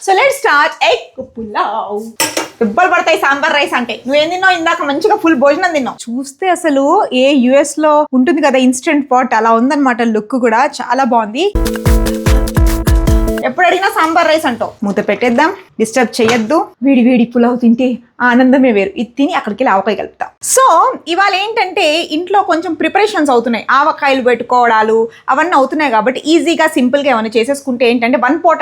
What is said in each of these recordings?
So let's start egg pulao. దెబ్బలు పడతాయి sambar rice అంటే. నువ్వేం తిన్నావు? ఇందాక మంచిగా ఫుల్ భోజనం తిన్నావు. చూస్తే అసలు US లో ఉంటుంది కదా ఇన్స్టెంట్ పాట్, అలా ఉందన్నమాట. లుక్ కూడా చాలా బాగుంది. ఎప్పుడు అడిగినా సాంబార్ రైస్ అంటావు. మూత పెట్టేద్దాం, డిస్టర్బ్ చేయొద్దు. వేడి వేడి పులావ్ తింటే ఆనందమే వేరు. ఇది తిని అక్కడికి వెళ్ళి ఆవకాయ కలుపుతా. సో ఇవాళ ఏంటంటే ఇంట్లో కొంచెం ప్రిపరేషన్స్ అవుతున్నాయి. ఆవకాయలు పెట్టుకోవడాలు అవన్నీ అవుతున్నాయి కాబట్టి ఈజీగా సింపుల్గా ఏమైనా చేసేసుకుంటే ఏంటంటే 1 pot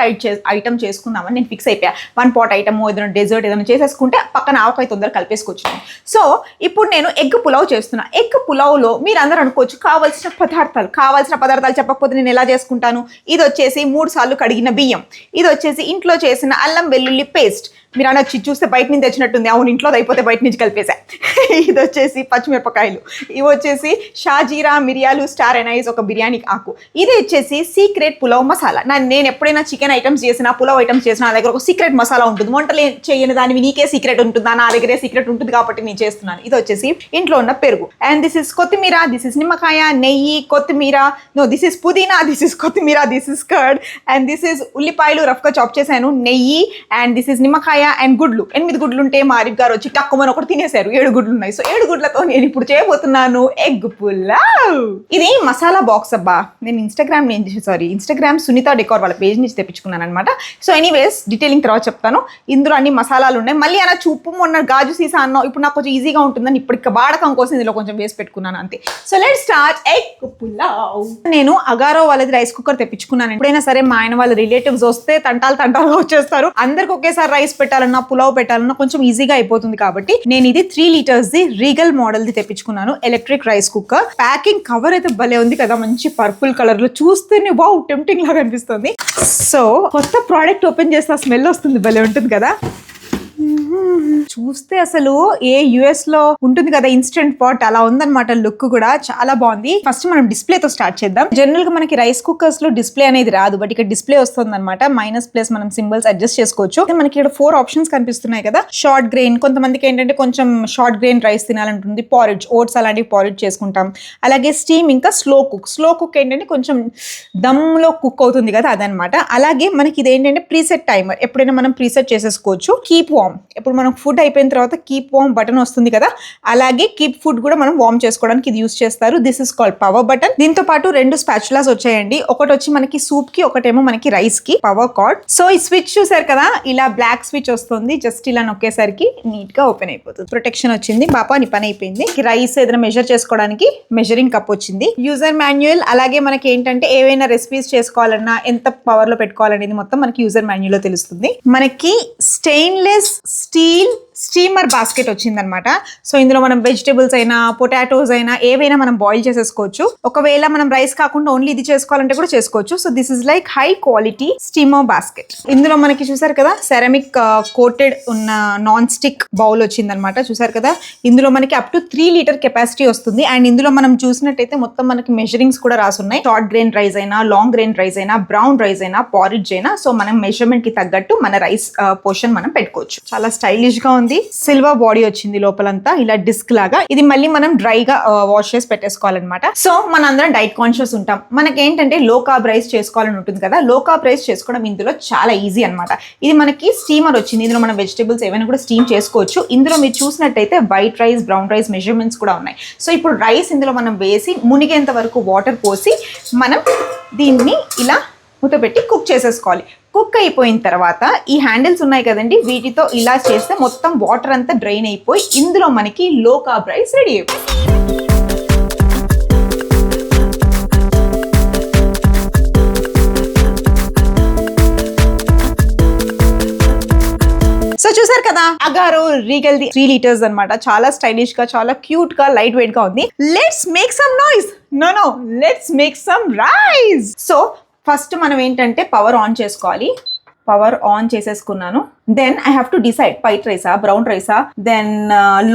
ఐటమ్ చేసుకుందామని నేను ఫిక్స్ అయిపోయా. 1 pot ఐటమ్ ఏదైనా డెజర్ట్ ఏదైనా చేసేసుకుంటే పక్కన ఆవకాయ తొందరగా కలిపేసుకోవచ్చు. సో ఇప్పుడు నేను ఎగ్ పులావ్ చేస్తున్నా. ఎగ్ పులావ్లో మీరు అందరూ అనుకోవచ్చు కావాల్సిన పదార్థాలు చెప్పకపోతే నేను ఎలా చేసుకుంటాను. ఇది వచ్చేసి 3 సార్లు కడిగిన బియ్యం, ఇది వచ్చేసి ఇంట్లో చేసిన అల్లం వెల్లుల్లి పేస్ట్. మీరు అనొచ్చి చూస్తే బయట నుంచి తెచ్చినట్టుంది. అవును, ఇంట్లో అయిపోతే బయట నుంచి కలిపేసా. ఇది వచ్చేసి పచ్చిమిరపకాయలు, ఇవి వచ్చేసి షాజీరా మిరియాలు, స్టార్ ఎనైస్, ఒక బిర్యానీ ఆకు. ఇది వచ్చేసి సీక్రెట్ పులావ్ మసాలా. నేను ఎప్పుడైనా చికెన్ ఐటమ్స్ చేసినా, పులావ్ ఐటమ్స్ చేసినా నా దగ్గర ఒక సీక్రెట్ మసాలా ఉంటుంది. వంటలు చేయని దానివి నీకే సీక్రెట్ ఉంటుందా? నా దగ్గరే సీక్రెట్ ఉంటుంది కాబట్టి నేను చేస్తున్నాను. ఇది వచ్చేసి ఇంట్లో ఉన్న పెరుగు. అండ్ దిస్ ఇస్ కొత్తిమీర, దిస్ ఇస్ నిమ్మకాయ, నెయ్యి, కొత్తిమీర, దిస్ ఇస్ పుదీనా, దిస్ ఇస్ కొత్తిమీర, this is curd, and this is ఉల్లిపాయలు రఫ్గా చాప్ చేశాను, నెయ్యి, అండ్ దిస్ ఇస్ నిమ్మకాయ అండ్ గుడ్లు. 8 గుడ్లు ఉంటే మా ఆరిఫ్ గారు వచ్చి టక్కుమని ఒకటి తినేశారు. 7 గుడ్లు ఉన్నాయి. సో 7 గుడ్లతో నేను ఇప్పుడు చేయబోతున్నాను ఎగ్ పులావ్. ఇది మసాలా బాక్స్ అబ్బా. నేను ఇన్స్టాగ్రామ్ సునీత డెకోర్ వాళ్ళ పేజ్ నుంచి తెప్పించుకున్నాను అనమాట. సో ఎనీవేస్ డీటెయిలింగ్ తర్వాత చెప్తాను. ఇందులో అన్ని మసాలాలు ఉన్నాయి. మళ్ళీ అలా చూపు మొన్న గాజు సీసా అన్నావు, ఇప్పుడు నాకు కొంచెం ఈజీగా ఉంటుందని ఇప్పుడు వాడకం కోసం ఇందులో కొంచెం వేసి పెట్టుకున్నాను అంతే. So let's start egg pulao. నేను అగారో వాళ్ళది రైస్ కుక్కర్ తెప్పించుకున్నాను. ఎప్పుడైనా సరే మా ఆయన వాళ్ళ రిలేటివ్స్ వస్తే తంటాలుగా వచ్చేస్తారు. అందరికి ఒకేసారి రైస్ పెట్టాలన్నా పులావ్ పెట్టాలన్నా కొంచెం ఈజీగా అయిపోతుంది కాబట్టి నేను ఇది 3 liters ది రీగల్ మోడల్ ది తెప్పించుకున్నాను. Electric rice cooker. Packing cover అయితే భలే ఉంది కదా, మంచి పర్పుల్ కలర్ లో. చూస్తేనే వావ్ టెంప్టింగ్ లాగా అనిపిస్తుంది. సో కొత్త ప్రోడక్ట్ ఓపెన్ చేస్తే ఆ స్మెల్ వస్తుంది, భలే ఉంటుంది కదా. చూస్తే అసలు US లో ఉంటుంది కదా ఇన్స్టెంట్ పాట్, అలా ఉందన్నమాట. లుక్ కూడా చాలా బాగుంది. ఫస్ట్ మనం డిస్ప్లే తో స్టార్ట్ చేద్దాం. జనరల్ గా మనకి రైస్ కుక్కర్స్ లో డిస్ప్లే అనేది రాదు, బట్ ఇక్కడ డిస్ప్లే వస్తుంది అనమాట. -+ మనం సింబల్స్ అడ్జస్ట్ చేసుకోవచ్చు. మనకి ఇక్కడ 4 ఆప్షన్స్ కనిపిస్తున్నాయి కదా. షార్ట్ గ్రెయిన్, కొంతమందికి ఏంటంటే కొంచెం షార్ట్ గ్రెయిన్ రైస్ తినాలంటుంది. పారిడ్జ్, ఓట్స్ అలాంటివి పారిడ్జ్ చేసుకుంటాం. అలాగే స్టీమ్, ఇంకా స్లో కుక్ ఏంటంటే కొంచెం దమ్ లో కుక్ అవుతుంది కదా, అదనమాట. అలాగే మనకి ఇది ఏంటంటే ప్రీసెట్ టైమర్. ఎప్పుడైనా మనం ప్రీసెట్ చేసేసుకోవచ్చు. కీప్ వార్మ్, ఇప్పుడు మనం ఫుడ్ అయిపోయిన తర్వాత కీప్ వార్మ్ బటన్ వస్తుంది కదా, అలాగే కీప్ ఫుడ్ కూడా మనం వార్మ్ చేసుకోవడానికి ఇది యూస్ చేస్తారు. This is called power button. దీంతో పాటు 2 స్పాచులాస్ వచ్చాయండి. ఒకటి వచ్చి మనకి సూప్ కి, ఒకటేమో మనకి రైస్ కి. Power card. సో ఈ స్విచ్ చూసారు కదా, ఇలా బ్లాక్ స్విచ్ వస్తుంది. జస్ట్ ఇలా నొక్కేసరికి నీట్ గా ఓపెన్ అయిపోతుంది. ప్రొటెక్షన్ వచ్చింది. బాపా నీ పని అయిపోయింది. రైస్ ఏదైనా మెజర్ చేసుకోవడానికి మెజరింగ్ కప్ వచ్చింది. User manual. అలాగే మనకి ఏంటంటే ఏవైనా రెసిపీస్ చేసుకోవాలన్నా ఎంత పవర్ లో పెట్టుకోవాలనేది మొత్తం మనకి యూజర్ మాన్యువల్ లో తెలుస్తుంది. మనకి స్టెయిన్లెస్ స్టీల్ స్టీమర్ బాస్కెట్ వచ్చిందనమాట. సో ఇందులో మనం వెజిటేబుల్స్ అయినా, పొటాటోస్ అయినా, ఏవైనా మనం బాయిల్ చేసేసుకోవచ్చు. ఒకవేళ మనం రైస్ కాకుండా ఓన్లీ ఇది చేసుకోవాలంటే కూడా చేసుకోవచ్చు. So this is like high quality steamer basket. ఇందులో మనకి చూసారు కదా సెరామిక్ కోటెడ్ ఉన్న నాన్ స్టిక్ బౌల్ వచ్చిందనమాట. చూసారు కదా, ఇందులో మనకి అప్ టు 3 liter కెపాసిటీ వస్తుంది. అండ్ ఇందులో మనం చూసినట్టయితే మొత్తం మనకి మెజరింగ్స్ కూడా రాసున్నాయి. షార్ట్ గ్రెయిన్ రైస్ అయినా, లాంగ్ గ్రెయిన్ రైస్ అయినా, బ్రౌన్ రైస్ అయినా, పారిడ్జ్ అయినా, సో మనం మెజర్మెంట్ కి తగ్గట్టు మన రైస్ పోర్షన్ మనం పెట్టుకోవచ్చు. చాలా స్టైలిష్ గా ఉంది. సిల్వర్ బాడీ వచ్చింది లోపలంతా, ఇలా డిస్క్ లాగా. ఇది మళ్ళీ మనం డ్రైగా వాష్ చేసి పెట్టేసుకోవాలన్నమాట. సో మన అందరం డైట్ కాన్షియస్ ఉంటాం. మనకి ఏంటంటే లో కార్బ్ రైస్ చేసుకోవాలని ఉంటుంది కదా. లో కార్బ్ రైస్ చేసుకోవడం ఇందులో చాలా ఈజీ అనమాట. ఇది మనకి స్టీమర్ వచ్చింది. ఇందులో మనం వెజిటేబుల్స్ ఏమైనా కూడా స్టీమ్ చేసుకోవచ్చు. ఇందులో మీరు చూసినట్టయితే white rice, brown rice measurements కూడా ఉన్నాయి. సో ఇప్పుడు రైస్ ఇందులో మనం వేసి మునిగేంత వరకు వాటర్ పోసి మనం దీన్ని ఇలా మూత పెట్టి కుక్ చేసేసుకోవాలి. కుక్ అయిపోయిన తర్వాత ఈ హ్యాండిల్స్ ఉన్నాయి కదండి, వీటితో ఇలా చేస్తే మొత్తం వాటర్ అంతా డ్రైన్ అయిపోయి ఇందులో మనకి లో కార్బ్ రైస్ రెడీ అయిపోయింది. సో చూసారు కదా, అగారో రీగల్ ది 3 liters అనమాట. చాలా స్టైలిష్ గా, చాలా క్యూట్ గా, లైట్ వెయిట్ గా ఉంది. Let's make some noise. Let's make some rice. So first మనం ఏంటంటే పవర్ ఆన్ చేసుకోవాలి. పవర్ ఆన్ చేసేసుకున్నాను. Then I have to decide white రైసా, బ్రౌన్ రైసా, దెన్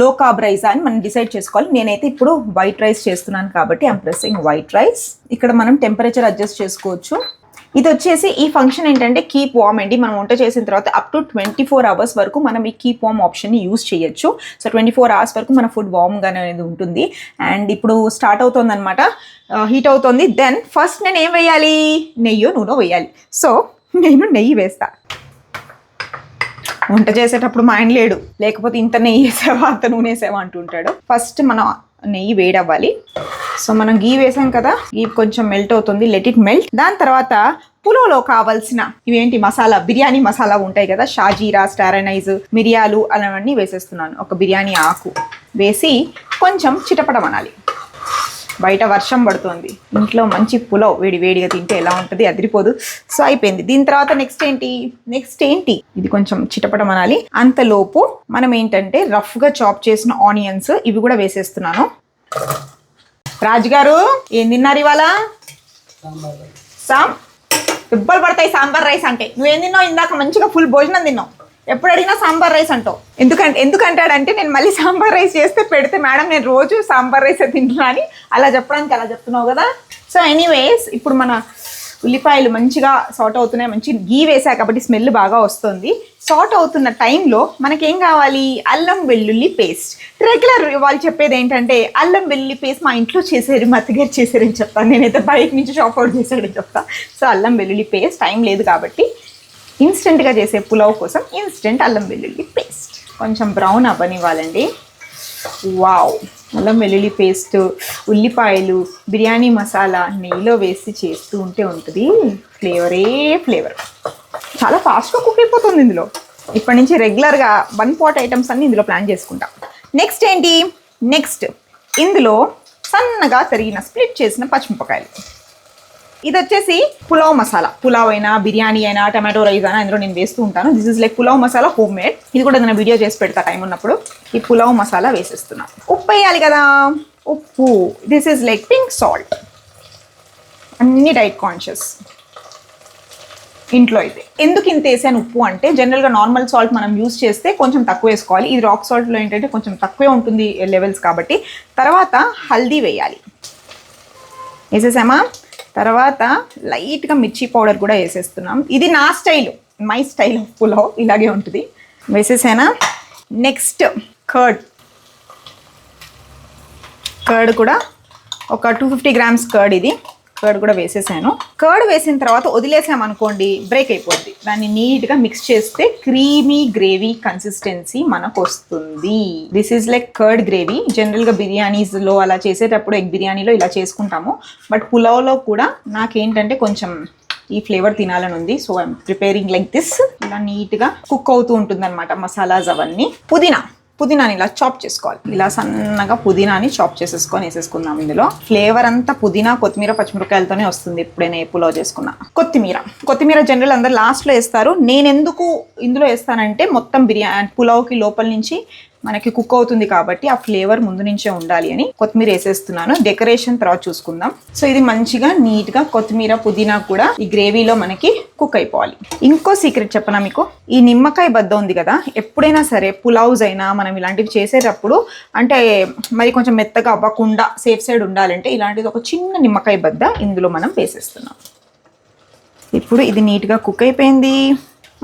లో కార్బ్ రైసా అని మనం డిసైడ్ చేసుకోవాలి. నేనైతే ఇప్పుడు వైట్ రైస్ చేస్తున్నాను కాబట్టి ఐఎమ్ ప్రెస్సింగ్ వైట్ రైస్. ఇక్కడ మనం టెంపరేచర్ అడ్జస్ట్ చేసుకోవచ్చు. ఇది వచ్చేసి ఈ ఫంక్షన్ ఏంటంటే కీప్ వార్మ్ అండి. మనం వంట చేసిన తర్వాత అప్ టు 24 hours వరకు మనం ఈ కీప్ వార్మ్ ఆప్షన్ని యూజ్ చేయొచ్చు. సో 24 hours వరకు మన ఫుడ్ వార్మ్గానే అనేది ఉంటుంది. అండ్ ఇప్పుడు స్టార్ట్ అవుతుంది అనమాట, హీట్ అవుతుంది. దెన్ ఫస్ట్ నేను ఏం వేయాలి, నెయ్యో నూనె వేయాలి. సో నేను నెయ్యి వేస్తా. వంట చేసేటప్పుడు మా ఆయన లేడు, లేకపోతే ఇంత నెయ్యి వేసావా అంత నూనె వేసావా అంటుంటాడు. ఫస్ట్ మనం నెయ్యి వేడవ్వాలి. సో మనం గీ వేసాం కదా, గీ కొంచెం మెల్ట్ అవుతుంది, లెట్ ఇట్ మెల్ట్. దాని తర్వాత పులావ్లో కావాల్సిన ఇవేంటి మసాలా, బిర్యానీ మసాలా ఉంటాయి కదా, షాజీరా, స్టార్ అనైజ్, మిరియాలు అలావన్నీ వేసేస్తున్నాను. ఒక బిర్యానీ ఆకు వేసి కొంచెం చిటపటమనాలి. బయట వర్షం పడుతుంది, ఇంట్లో మంచి పులావ్ వేడి వేడిగా తింటే ఎలా ఉంటుంది, అదిరిపోదు. సో అయిపోయింది. దీని తర్వాత నెక్స్ట్ ఏంటి ఇది కొంచెం చిటపటం అనాలి. అంతలోపు మనం ఏంటంటే రఫ్గా చాప్ చేసిన ఆనియన్స్ ఇవి కూడా వేసేస్తున్నాను. రాజుగారు ఏం తిన్నారు ఇవాళ? దుబ్బలు పడతాయి సాంబార్ రైస్ అంటే. నువ్వేం తిన్నావు? ఇందాక మంచిగా ఫుల్ భోజనం తిన్నావు. ఎప్పుడు అడిగినా సాంబార్ రైస్ అంటావు. ఎందుకంటాడంటే నేను మళ్ళీ సాంబార్ రైస్ చేస్తే పెడితే మేడం నేను రోజు సాంబార్ రైస్ తింటున్నా అని అలా చెప్పడానికి అలా చెప్తున్నావు కదా. సో ఎనీవేస్ ఇప్పుడు మన ఉల్లిపాయలు మంచిగా సాట్ అవుతున్నాయి. మంచి గీ వేసా కాబట్టి స్మెల్ బాగా వస్తుంది. సాట్ అవుతున్న టైంలో మనకేం కావాలి? అల్లం వెల్లుల్లి పేస్ట్. రెగ్యులర్ వాళ్ళు చెప్పేది ఏంటంటే అల్లం వెల్లుల్లి పేస్ట్ మా ఇంట్లో చేసేది, మా అత్తగారు చేసారని చెప్తాను. నేనైతే బయట నుంచి షాప్ అవుట్ చేసాడని చెప్తాను. సో అల్లం వెల్లుల్లి పేస్ట్ టైం లేదు కాబట్టి ఇన్స్టెంట్గా చేసే పులావ్ కోసం ఇన్స్టెంట్ అల్లం వెల్లుల్లి పేస్ట్ కొంచెం బ్రౌన్ అవ్వనివ్వాలండి. వావ్, అల్లం వెల్లుల్లి పేస్ట్, ఉల్లిపాయలు, బిర్యానీ మసాలా నెయ్యిలో వేసి చేస్తూ ఉంటే ఉంటుంది ఫ్లేవర్. చాలా ఫాస్ట్గా కుక్ అయిపోతుంది ఇందులో. ఇప్పటి నుంచి రెగ్యులర్గా 1 pot ఐటమ్స్ అన్ని ఇందులో ప్లాన్ చేసుకుంటాం. నెక్స్ట్ ఏంటి? ఇందులో సన్నగా తరిగిన స్ప్లిట్ చేసిన పచ్చిమిరపకాయలు. ఇది వచ్చేసి పులావ్ మసాలా. పులావ్ అయినా, బిర్యానీ అయినా, టమాటో రైస్ అయినా ఇందులో నేను వేస్తూ ఉంటాను. This is like pulao masala home made. ఇది కూడా నేను వీడియో చేసి పెడతా టైం ఉన్నప్పుడు. ఈ పులావ్ మసాలా వేసేస్తున్నాను. ఉప్పు వేయాలి కదా, ఉప్పు. This is like pink salt. అన్ని డైట్ కాన్షియస్ ఇంట్లో అయితే. ఎందుకు ఇంత వేసాను ఉప్పు అంటే, జనరల్గా నార్మల్ సాల్ట్ మనం యూజ్ చేస్తే కొంచెం తక్కువ వేసుకోవాలి. ఇది రాక్ సాల్ట్లో ఏంటంటే కొంచెం తక్కువే ఉంటుంది లెవెల్స్ కాబట్టి. తర్వాత హల్దీ వేయాలి. వేసేసామా? తర్వాత లైట్గా మిర్చి పౌడర్ కూడా వేసేస్తున్నాం. ఇది నా style, my style of pulao ఇలాగే ఉంటుంది. వేసేసానా? నెక్స్ట్ కర్డ్ కూడా ఒక 250 grams కర్డ్. ఇది కర్డ్ కూడా వేసేసాను. కర్డ్ వేసిన తర్వాత వదిలేసామనుకోండి బ్రేక్ అయిపోద్ది. దాన్ని నీట్గా మిక్స్ చేస్తే క్రీమీ గ్రేవీ కన్సిస్టెన్సీ మనకు వస్తుంది. This is like curd gravy. జనరల్గా బిర్యానీస్లో అలా చేసేటప్పుడు ఎగ్ బిర్యానీలో ఇలా చేసుకుంటాము. బట్ పులావ్లో కూడా నాకేంటంటే కొంచెం ఈ ఫ్లేవర్ తినాలని ఉంది. So I'm preparing like this. ఇలా నీట్గా కుక్ అవుతూ ఉంటుంది అనమాట మసాలాస్ అవన్నీ. పుదీనాని ఇలా చాప్ చేసుకోవాలి. ఇలా సన్నగా పుదీనాని చాప్ చేసేసుకొని వేసేసుకుందాం. ఇందులో ఫ్లేవర్ అంతా పుదీనా, కొత్తిమీర, పచ్చిమిరకాయలతోనే వస్తుంది. ఎప్పుడైనా ఏ పులావ్ చేసుకున్నా. కొత్తిమీర జనరల్ అందరు లాస్ట్లో వేస్తారు. నేను ఎందుకు ఇందులో వేస్తానంటే మొత్తం బిర్యానీ పులావ్కి లోపల నుంచి మనకి కుక్ అవుతుంది కాబట్టి ఆ ఫ్లేవర్ ముందు నుంచే ఉండాలి అని కొత్తిమీర వేసేస్తున్నాను. డెకరేషన్ తర్వాత చూసుకుందాం. సో ఇది మంచిగా నీట్గా కొత్తిమీర, పుదీనా కూడా ఈ గ్రేవీలో మనకి కుక్ అయిపోవాలి. ఇంకో సీక్రెట్ చెప్పనా మీకు? ఈ నిమ్మకాయ బద్ద ఉంది కదా, ఎప్పుడైనా సరే పులావ్స్ అయినా మనం ఇలాంటివి చేసేటప్పుడు అంటే మరి కొంచెం మెత్తగా అవ్వకుండా సేఫ్ సైడ్ ఉండాలంటే ఇలాంటిది ఒక చిన్న నిమ్మకాయ బద్ద ఇందులో మనం వేసేస్తున్నాం. ఇప్పుడు ఇది నీట్గా కుక్ అయిపోయింది.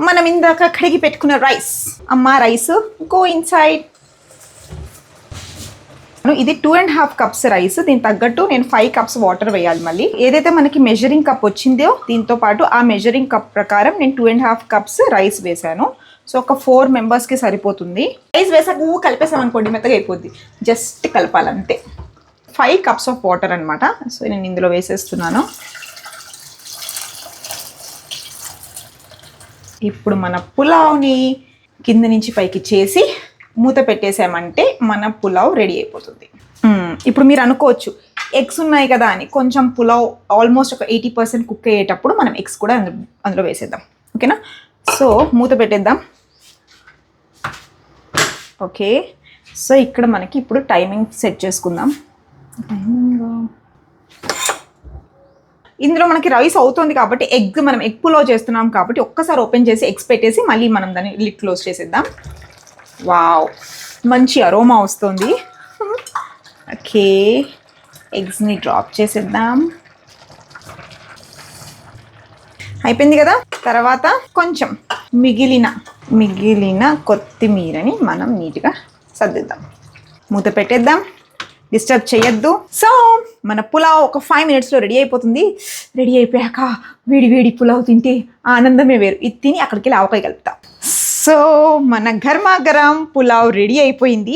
మనం ఇందాక కడిగి పెట్టుకున్న రైస్ గో ఇన్సైడ్. ఇది 2.5 cups రైస్. దీనికి తగ్గట్టు నేను 5 cups వాటర్ వేయాలి. మళ్ళీ ఏదైతే మనకి మెజరింగ్ కప్ వచ్చిందో దీంతో పాటు ఆ మెజరింగ్ కప్ ప్రకారం నేను 2.5 cups రైస్ వేసాను. సో ఒక 4 members సరిపోతుంది. రైస్ వేసాక కలిపేసాం అనుకోండి మెత్తగా అయిపోద్ది. జస్ట్ కలపాలంతే. 5 cups ఆఫ్ వాటర్ అనమాట. సో నేను ఇందులో వేసేస్తున్నాను. ఇప్పుడు మన పులావ్ని కింద నుంచి పైకి చేసి మూత పెట్టేసామంటే మన పులావ్ రెడీ అయిపోతుంది. ఇప్పుడు మీరు అనుకోవచ్చు ఎగ్స్ ఉన్నాయి కదా అని. కొంచెం పులావ్ ఆల్మోస్ట్ ఒక 80% కుక్ అయ్యేటప్పుడు మనం ఎగ్స్ కూడా అందులో వేసేద్దాం. ఓకేనా? సో మూత పెట్టేద్దాం. ఓకే, సో ఇక్కడ మనకి ఇప్పుడు టైమింగ్ సెట్ చేసుకుందాం. ఇందులో మనకి రైస్ అవుతుంది కాబట్టి మనం ఎగ్ పులావ్ చేస్తున్నాం కాబట్టి ఒక్కసారి ఓపెన్ చేసి ఎగ్స్ పెట్టేసి మళ్ళీ మనం దాన్ని లిడ్ క్లోజ్ చేసేద్దాం. వావ్, మంచి అరోమా వస్తుంది. ఓకే, ఎగ్స్ని డ్రాప్ చేసేద్దాం. అయిపోయింది కదా. తర్వాత కొంచెం మిగిలిన కొత్తిమీరని మనం నీట్గా సర్దిద్దాం. మూత పెట్టేద్దాం. డిస్టర్బ్ చేయొద్దు. సో మన పులావ్ ఒక 5 minutesలో రెడీ అయిపోతుంది. రెడీ అయిపోయాక వేడి పులావ్ తింటే ఆనందమే వేరు. ఇది తిని అక్కడికి వెళ్ళి ఆవకాయ కలుపుతాం. సో మన గర్మా గరం పులావ్ రెడీ అయిపోయింది.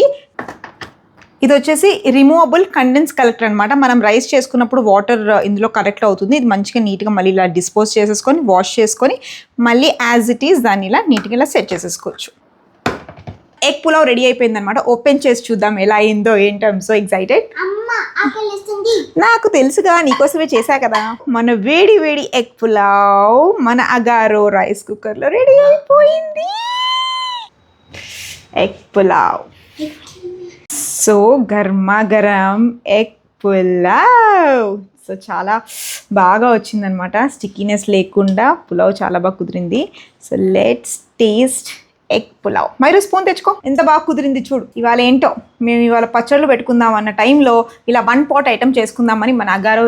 ఇది వచ్చేసి రిమూవబుల్ కండెన్స్ కలెక్టర్ అనమాట. మనం రైస్ చేసుకున్నప్పుడు వాటర్ ఇందులో కలెక్ట్ అవుతుంది. ఇది మంచిగా నీట్గా మళ్ళీ ఇలా డిస్పోజ్ చేసేసుకొని వాష్ చేసుకొని మళ్ళీ యాజ్ ఇట్ ఈస్ దాన్ని ఇలా నీట్గా ఇలా సెట్ చేసేసుకోవచ్చు. ఎగ్ పులావ్ రెడీ అయిపోయింది అనమాట. ఓపెన్ చేసి చూద్దాం ఎలా అయిందో ఏంటో. I'm so excited. నాకు తెలుసుగా, నీకోసమే చేశా కదా. మన వేడి వేడి ఎగ్ పులావ్ మన అగారో రైస్ కుక్కర్లో రెడీ అయిపోయింది. ఎగ్ పులావ్, సో గర్మా గరం ఎగ్ పులావ్. సో చాలా బాగా వచ్చిందనమాట, స్టిక్కీనెస్ లేకుండా పులావ్ చాలా బాగా కుదిరింది. So let's taste egg pulao. మైరు స్పూన్ తెచ్చుకో. ఎంత బాగా కుదిరింది చూడు. ఇవాళ ఏంటో మేము ఇవాళ పచ్చళ్ళు పెట్టుకుందాం అన్న టైంలో ఇలా 1 pot ఐటమ్ చేసుకుందామని మన అగారో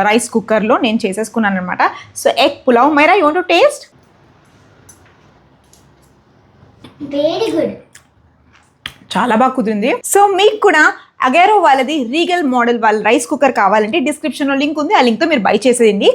రైస్ కుక్కర్లో నేను చేసేసుకున్నాను అనమాట. So egg pulao. Myra, you want to taste? Very good, చాలా బాగా కుదిరింది. సో మీకు కూడా అగారో వాళ్ళది రీగల్ మోడల్ వాళ్ళ రైస్ కుక్కర్ కావాలంటే డిస్క్రిప్షన్లో లింక్ ఉంది. ఆ లింక్తో మీరు బై చేసేయండి.